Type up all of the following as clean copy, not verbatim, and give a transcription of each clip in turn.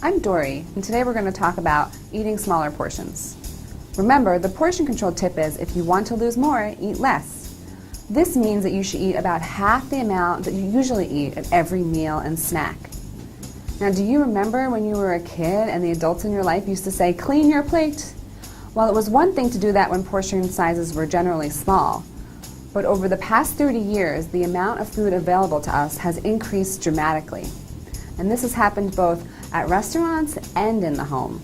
I'm Dory, and today we're going to talk about eating smaller portions. Remember, the portion control tip is if you want to lose more, eat less. This means that you should eat about half the amount that you usually eat at every meal and snack. Now, do you remember when you were a kid and the adults in your life used to say, "Clean your plate"? Well, it was one thing to do that when portion sizes were generally small. But over the past 30 years, the amount of food available to us has increased dramatically. And this has happened both at restaurants and in the home.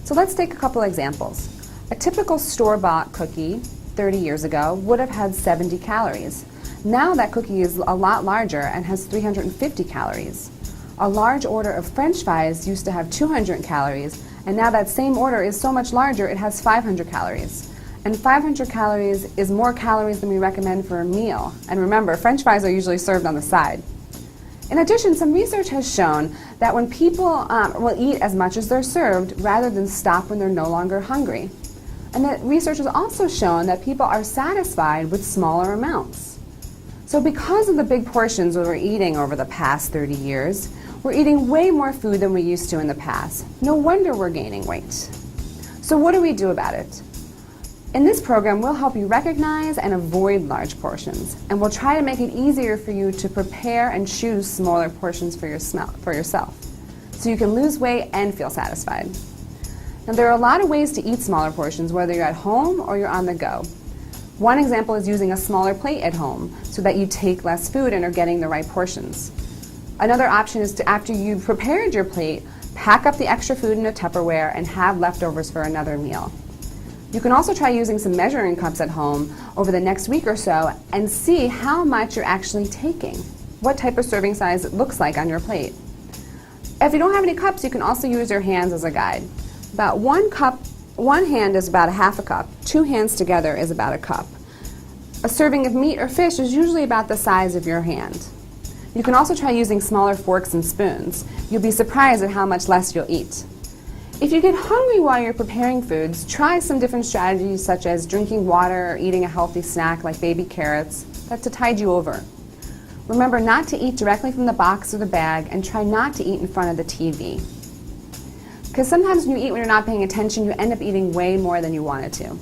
So let's take a couple examples. A typical store-bought cookie 30 years ago would have had 70 calories. Now that cookie is a lot larger and has 350 calories. A large order of French fries used to have 200 calories, and now that same order is so much larger it has 500 calories. And 500 calories is more calories than we recommend for a meal. And remember, French fries are usually served on the side. In addition, some research has shown that when people will eat as much as they're served rather than stop when they're no longer hungry. And that research has also shown that people are satisfied with smaller amounts. So because of the big portions that we're eating over the past 30 years, we're eating way more food than we used to in the past. No wonder we're gaining weight. So what do we do about it? In this program, we'll help you recognize and avoid large portions, and we'll try to make it easier for you to prepare and choose smaller portions for yourself, so you can lose weight and feel satisfied. Now, there are a lot of ways to eat smaller portions, whether you're at home or you're on the go. One example is using a smaller plate at home, so that you take less food and are getting the right portions. Another option is to, after you've prepared your plate, pack up the extra food in a Tupperware and have leftovers for another meal. You can also try using some measuring cups at home over the next week or so and see how much you're actually taking, what type of serving size it looks like on your plate. If you don't have any cups, you can also use your hands as a guide. About one hand is about a half a cup, two hands together is about a cup. A serving of meat or fish is usually about the size of your hand. You can also try using smaller forks and spoons. You'll be surprised at how much less you'll eat. If you get hungry while you're preparing foods, try some different strategies such as drinking water or eating a healthy snack like baby carrots. That's to tide you over. Remember not to eat directly from the box or the bag, and try not to eat in front of the TV. Because sometimes when you eat when you're not paying attention, you end up eating way more than you wanted to.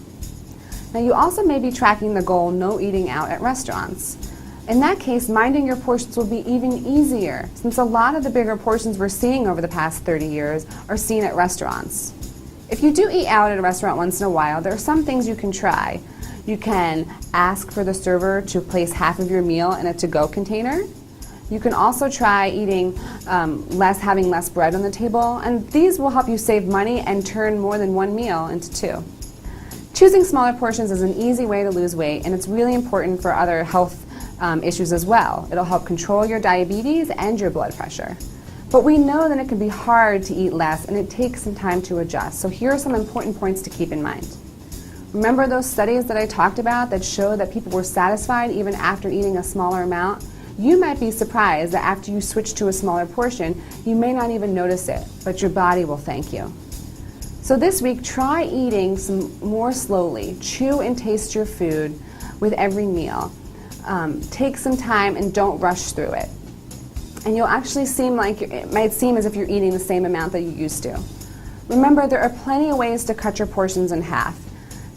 Now, you also may be tracking the goal no eating out at restaurants. In that case, minding your portions will be even easier, since a lot of the bigger portions we're seeing over the past 30 years are seen at restaurants. If you do eat out at a restaurant once in a while, there are some things you can try. You can ask for the server to place half of your meal in a to-go container. You can also try eating having less bread on the table, and these will help you save money and turn more than one meal into two. Choosing smaller portions is an easy way to lose weight, and it's really important for other health issues as well. It'll help control your diabetes and your blood pressure. But we know that it can be hard to eat less, and it takes some time to adjust. So here are some important points to keep in mind. Remember those studies that I talked about that show that people were satisfied even after eating a smaller amount? You might be surprised that after you switch to a smaller portion, you may not even notice it, but your body will thank you. So this week, try eating some more slowly. Chew and taste your food with every meal. Take some time and don't rush through it. And you'll actually it might seem as if you're eating the same amount that you used to. Remember, there are plenty of ways to cut your portions in half.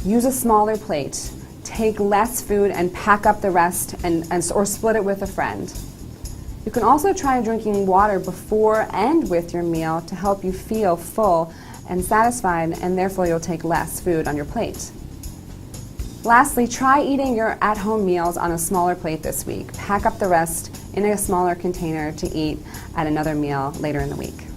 Use a smaller plate. Take less food and pack up the rest or split it with a friend. You can also try drinking water before and with your meal to help you feel full and satisfied, and therefore you'll take less food on your plate. Lastly, try eating your at-home meals on a smaller plate this week. Pack up the rest in a smaller container to eat at another meal later in the week.